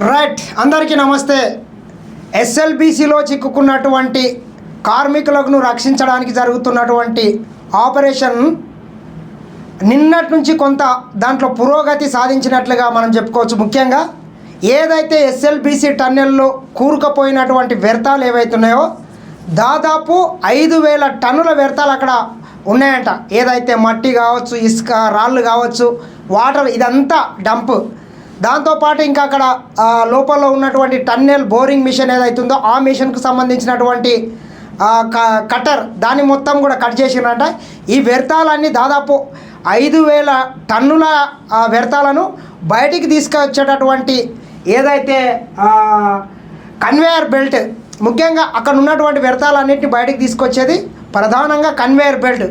Right, అందరికీ నమస్తే. ఎస్ఎల్బీసీలో చిక్కుకున్నటువంటి కార్మికులను రక్షించడానికి జరుగుతున్నటువంటి ఆపరేషన్ నిన్నటి నుంచి కొంత దాంట్లో పురోగతి సాధించినట్లుగా మనం చెప్పుకోవచ్చు. ముఖ్యంగా ఏదైతే ఎస్ఎల్బీసీ టన్నెల్లో కూరుకుపోయినటువంటి వ్యర్థాలు ఏవైతున్నాయో దాదాపు 5,000 టన్నుల వ్యర్థాలు అక్కడ ఉన్నాయంట. ఏదైతే మట్టి కావచ్చు, ఇసుక, రాళ్ళు కావచ్చు, వాటర్, ఇదంతా డంప్. దాంతోపాటు ఇంకా అక్కడ లోపల ఉన్నటువంటి టన్నెల్ బోరింగ్ మిషన్ ఏదైతుందో ఆ మిషన్కు సంబంధించినటువంటి కటర్ దాన్ని మొత్తం కూడా కట్ చేసినట్ట. ఈ వ్యర్థాలన్నీ దాదాపు 5,000 టన్నుల వ్యర్థాలను బయటికి తీసుకొచ్చేటటువంటి ఏదైతే కన్వేయర్ బెల్ట్, ముఖ్యంగా అక్కడ ఉన్నటువంటి వ్యర్థాలన్నింటినీ బయటికి తీసుకొచ్చేది ప్రధానంగా కన్వేయర్ బెల్ట్.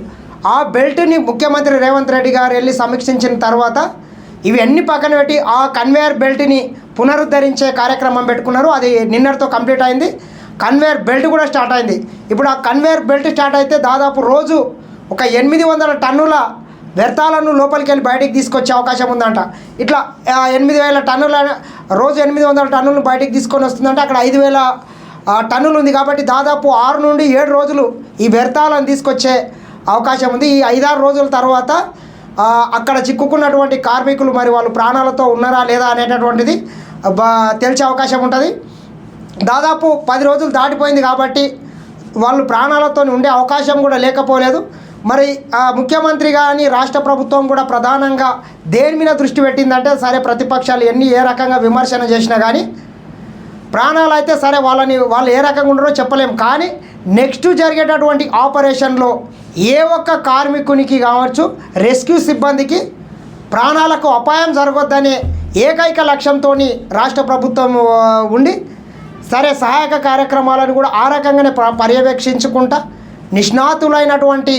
ఆ బెల్ట్ని ముఖ్యమంత్రి రేవంత్ రెడ్డి గారు వెళ్ళి సమీక్షించిన తర్వాత ఇవన్నీ పక్కన పెట్టి ఆ కన్వేయర్ బెల్ట్ని పునరుద్ధరించే కార్యక్రమం పెట్టుకున్నారు. అది నిన్నటితో కంప్లీట్ అయింది. కన్వేయర్ బెల్ట్ కూడా స్టార్ట్ అయింది. ఇప్పుడు ఆ కన్వేయర్ బెల్ట్ స్టార్ట్ అయితే దాదాపు రోజు ఒక 800 టన్నుల వ్యర్థాలను లోపలికి వెళ్ళి బయటికి తీసుకొచ్చే అవకాశం ఉందంట. ఇట్లా 8,000 టన్నుల రోజు 800 టన్నులను బయటికి తీసుకొని వస్తుందంటే అక్కడ 5,000 టన్నులు ఉంది. కాబట్టి దాదాపు 6 నుండి 7 రోజులు ఈ వ్యర్థాలను తీసుకొచ్చే అవకాశం ఉంది. ఈ 5-6 రోజుల తర్వాత అక్కడ చిక్కుకున్నటువంటి కార్మికులు మరి వాళ్ళు ప్రాణాలతో ఉన్నారా లేదా అనేటటువంటిది తెలిసే అవకాశం ఉంటుంది. దాదాపు 10 రోజులు దాటిపోయింది కాబట్టి వాళ్ళు ప్రాణాలతో ఉండే అవకాశం కూడా లేకపోలేదు. మరి ముఖ్యమంత్రి కానీ రాష్ట్ర ప్రభుత్వం కూడా ప్రధానంగా దేని మీద దృష్టి పెట్టిందంటే, సరే ప్రతిపక్షాలు ఏ రకంగా విమర్శన చేసినా కానీ ప్రాణాలు అయితే సరే వాళ్ళు ఏ రకంగా ఉండరో చెప్పలేము. కానీ నెక్స్ట్ జరిగేటటువంటి ఆపరేషన్లో ఏ ఒక్క కార్మికునికి కావచ్చు, రెస్క్యూ సిబ్బందికి ప్రాణాలకు అపాయం జరగొద్దనే ఏకైక లక్ష్యంతో రాష్ట్ర ప్రభుత్వం ఉండి సరే సహాయక కార్యక్రమాలను కూడా ఆ రకంగానే పర్యవేక్షించుకుంటా నిష్ణాతులైనటువంటి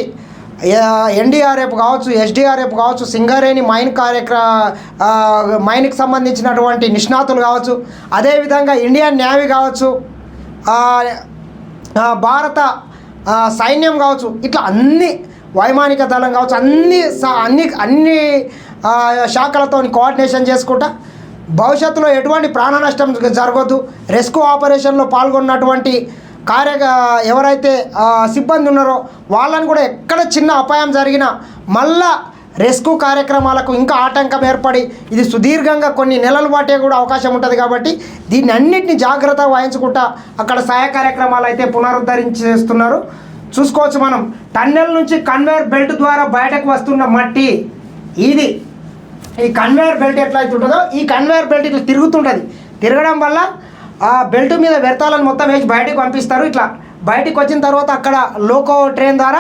ఎన్డీఆర్ఎఫ్ కావచ్చు, ఎస్డీఆర్ఎఫ్ కావచ్చు, సింగరేణి మైన్కి సంబంధించినటువంటి నిష్ణాతులు కావచ్చు, అదేవిధంగా ఇండియన్ నేవీ కావచ్చు, భారత సైన్యం కావచ్చు, ఇట్లా అన్ని వైమానిక దళం కావచ్చు, అన్ని శాఖలతో కోఆర్డినేషన్ చేసుకుంటా భవిష్యత్తులో ఎటువంటి ప్రాణ నష్టం జరగొద్దు, రెస్క్యూ ఆపరేషన్లో పాల్గొన్నటువంటి ఎవరైతే సిబ్బంది ఉన్నారో వాళ్ళని కూడా ఎక్కడ చిన్న అపాయం జరిగినా మళ్ళా రెస్క్యూ కార్యక్రమాలకు ఇంకా ఆటంకం ఏర్పడి ఇది సుదీర్ఘంగా కొన్ని నెలల పాటే కూడా అవకాశం ఉంటుంది. కాబట్టి దీన్ని అన్నింటినీ జాగ్రత్తగా వహించుకుంటా అక్కడ సహాయ కార్యక్రమాలు అయితే పునరుద్ధరించేస్తున్నారు. చూసుకోవచ్చు మనం టన్నెల్ నుంచి కన్వేయర్ బెల్ట్ ద్వారా బయటకు వస్తున్న మట్టి ఇది. ఈ కన్వేయర్ బెల్ట్ ఎట్లయితే ఉంటుందో ఈ కన్వేయర్ బెల్ట్ ఇట్లా తిరుగుతుంటుంది. తిరగడం వల్ల ఆ బెల్ట్ మీద వ్యర్థాలను మొత్తం వేసి బయటకు పంపిస్తారు. ఇట్లా బయటికి వచ్చిన తర్వాత అక్కడ లోకో ట్రైన్ ద్వారా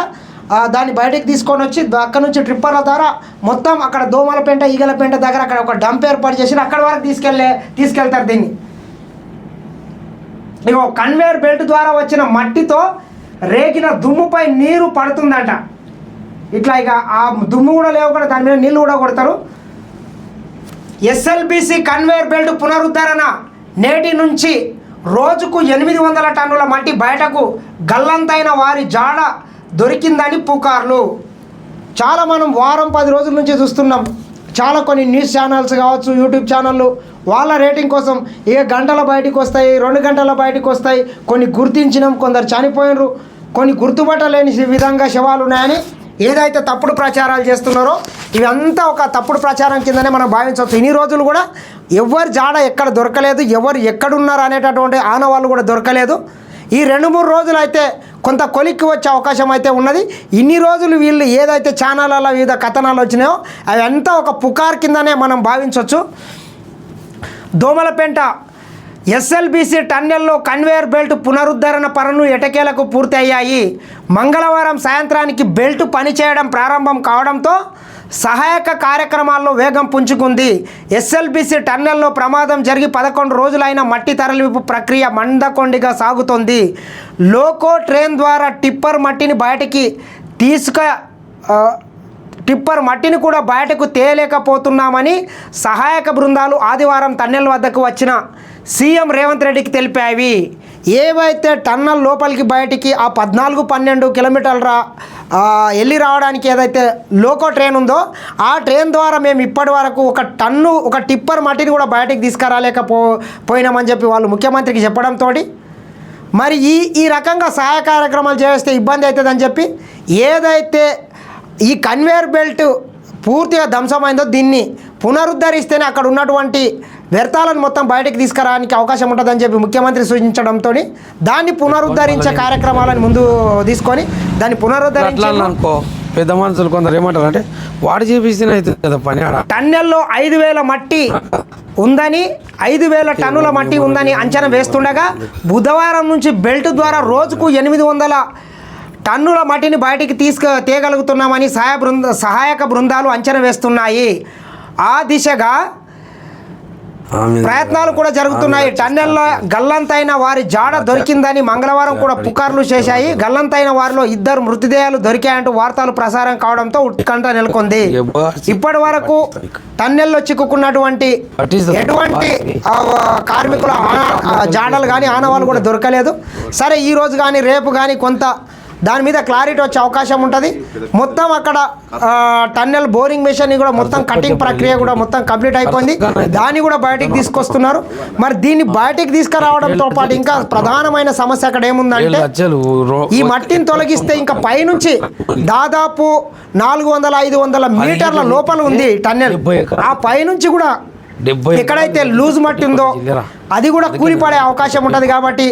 దాన్ని బయటికి తీసుకొని వచ్చి అక్కడ నుంచి ట్రిప్పర్ల ద్వారా మొత్తం అక్కడ దోమల పెంట, ఈగల పెంట దగ్గర అక్కడ ఒక డంప్ ఏర్పాటు చేసి అక్కడ వరకు తీసుకెళ్తారు దీన్ని. ఇగో కన్వేయర్ బెల్ట్ ద్వారా వచ్చిన మట్టితో రేగిన దుమ్ముపై నీరు పడుతుందంట. ఇట్లా ఇక ఆ దుమ్ము కూడా లేవకుండా దాని మీద నీళ్ళు కూడా కొడతారు. ఎస్ఎల్బీసీ కన్వేయర్ బెల్ట్ పునరుద్ధరణ నేటి నుంచి రోజుకు 800 టన్నుల మట్టి బయటకు గల్లంతైన వారి జాడ దొరికిందని పుకార్లు. చాలా మనం వారం 10 రోజుల నుంచి చూస్తున్నాం. చాలా కొన్ని న్యూస్ ఛానల్స్ కావచ్చు, యూట్యూబ్ ఛానళ్ళు వాళ్ళ రేటింగ్ కోసం గంటల బయటికి వస్తాయి, 2 గంటల బయటికి వస్తాయి. కొన్ని గుర్తించినాం, కొందరు చనిపోయినరు, కొన్ని గుర్తుపట్టలేని విధంగా శవాలు ఉన్నాయని ఏదైతే తప్పుడు ప్రచారాలు చేస్తున్నారో ఇవంతా ఒక తప్పుడు ప్రచారం కిందనే మనం భావించవచ్చు. ఇన్ని రోజులు కూడా ఎవరి జాడ ఎక్కడ దొరకలేదు, ఎవరు ఎక్కడున్నారు అనేటటువంటి ఆనవాళ్ళు కూడా దొరకలేదు. ఈ 2-3 రోజులు అయితే కొంత కొలిక్కి వచ్చే అవకాశం అయితే ఉన్నది. ఇన్ని రోజులు వీళ్ళు ఏదైతే ఛానళ్ళలో వివిధ కథనాలు వచ్చినాయో అవంతా ఒక పుకార్ కిందనే మనం భావించవచ్చు. దోమలపెంట ఎస్ఎల్బీసీ టన్నెల్లో కన్వేయర్ బెల్ట్ పునరుద్ధరణ పనులు ఎటకేలకు పూర్తి అయ్యాయి. మంగళవారం సాయంత్రానికి బెల్ట్ పనిచేయడం ప్రారంభం కావడంతో సహాయక కార్యక్రమాల్లో వేగం పుంజుకుంది. ఎస్ఎల్బీసీ టన్నెల్లో ప్రమాదం జరిగి 11 రోజులైన మట్టి తరలింపు ప్రక్రియ మందకొండిగా సాగుతోంది. లోకో ట్రైన్ ద్వారా టిప్పర్ మట్టిని కూడా బయటకు తేలేకపోతున్నామని సహాయక బృందాలు ఆదివారం టన్నెల్ వద్దకు వచ్చిన సీఎం రేవంత్ రెడ్డికి తెలిపాయి. ఏవైతే టన్నల్ లోపలికి బయటికి ఆ 14-12 కిలోమీటర్ల వెళ్ళి రావడానికి ఏదైతే లోకో ట్రైన్ ఉందో ఆ ట్రైన్ ద్వారా మేము ఇప్పటి వరకు ఒక టిప్పర్ మట్టిని కూడా బయటికి పోయినామని చెప్పి వాళ్ళు ముఖ్యమంత్రికి చెప్పడంతో మరి ఈ రకంగా సహాయ కార్యక్రమాలు చేస్తే ఇబ్బంది అవుతుందని చెప్పి ఏదైతే ఈ కన్వేయర్ బెల్ట్ పూర్తిగా ధ్వంసమైందో దీన్ని పునరుద్ధరిస్తేనే అక్కడ ఉన్నటువంటి వ్యర్థాలను మొత్తం బయటకు తీసుకురావడానికి అవకాశం ఉంటుందని చెప్పి ముఖ్యమంత్రి సూచించడంతో దాన్ని పునరుద్ధరించే కార్యక్రమాలను ముందు తీసుకొని దాన్ని పునరుద్ధరించాలనుకో పెద్ద మనుషులు కొందరు ఏమంటారు అంటే వాడు చేపిస్తేనే అవుతుంది కదా పని. టన్నెల్లో 5,000 మట్టి ఉందని 5,000 టన్నుల మట్టి ఉందని అంచనా వేస్తుండగా బుధవారం నుంచి బెల్ట్ ద్వారా రోజుకు 800 టన్నుల మట్టిని బయటికి తేగలుగుతున్నామని సహాయక బృందాలు అంచనా వేస్తున్నాయి. ఆ దిశగా ప్రయత్నాలు కూడా జరుగుతున్నాయి. టన్నెల్లో గల్లంతైన వారి జాడ దొరికిందని మంగళవారం కూడా పుకార్లు చేశాయి. గల్లంతైన వారిలో 2 మృతదేహాలు దొరికాయంటూ వార్తలు ప్రసారం కావడంతో ఉత్కంఠ నెలకొంది. ఇప్పటి వరకు టన్నెల్లో చిక్కుకున్నటువంటి ఎటువంటి కార్మికుల జాడలు కానీ ఆనవాళ్ళు కూడా దొరకలేదు. సరే ఈ రోజు కానీ రేపు కానీ కొంత దాని మీద క్లారిటీ వచ్చే అవకాశం ఉంటుంది. మొత్తం అక్కడ టన్నెల్ బోరింగ్ మెషిన్ కూడా మొత్తం కటింగ్ ప్రక్రియ కూడా మొత్తం కంప్లీట్ అయిపోయింది. దాన్ని కూడా బయటికి తీసుకొస్తున్నారు. మరి దీన్ని బయటికి తీసుకురావడంతో పాటు ఇంకా ప్రధానమైన సమస్య అక్కడ ఏముందంటే ఈ మట్టిని తొలగిస్తే ఇంకా పైనుంచి దాదాపు 400-500 మీటర్ల లోపల ఉంది టన్నెల్. ఆ పైనుంచి కూడా ఎక్కడైతే లూజ్ మట్టి ఉందో అది కూడా కూలిపడే అవకాశం ఉంటుంది. కాబట్టి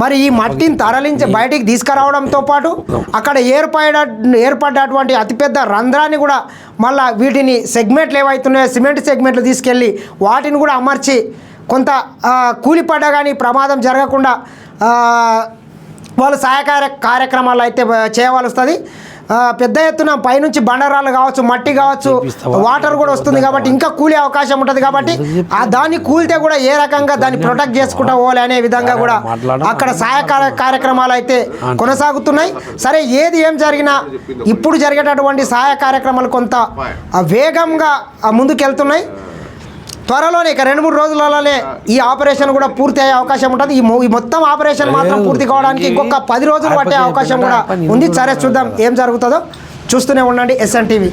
మరి ఈ మట్టిని తరలించి బయటికి తీసుకురావడంతో పాటు అక్కడ ఏర్పడ్డటువంటి అతిపెద్ద రంధ్రాన్ని కూడా మళ్ళీ వీటిని సెగ్మెంట్లు ఏవైతున్నాయో సిమెంట్ సెగ్మెంట్లు తీసుకెళ్ళి వాటిని కూడా అమర్చి కొంత కూలిపడ్డా కానీ ప్రమాదం జరగకుండా వాళ్ళు సహాయ కార్యక్రమాలు అయితే చేయవలసి వస్తుంది. పెద్ద ఎత్తున పైనుంచి బండరాలు కావచ్చు, మట్టి కావచ్చు, వాటర్ కూడా వస్తుంది కాబట్టి ఇంకా కూలే అవకాశం ఉంటుంది. కాబట్టి దాన్ని కూలితే కూడా ఏ రకంగా దాన్ని ప్రొటెక్ట్ చేసుకుంటా పోవాలి అనే విధంగా కూడా అక్కడ సహాయ కార్యక్రమాలు అయితే కొనసాగుతున్నాయి. సరే ఏది ఏం జరిగినా ఇప్పుడు జరిగేటటువంటి సహాయ కార్యక్రమాలు కొంత వేగంగా ముందుకెళ్తున్నాయి. త్వరలోనే ఇక 2-3 రోజులలోనే ఈ ఆపరేషన్ కూడా పూర్తి అయ్యే అవకాశం ఉంటుంది. ఈ మొత్తం ఆపరేషన్ మాత్రం పూర్తి కావడానికి ఇంకొక 10 రోజులు పట్టే అవకాశం కూడా ఉంది. సరే చూద్దాం ఏం జరుగుతుందో. చూస్తూనే ఉండండి SN TV.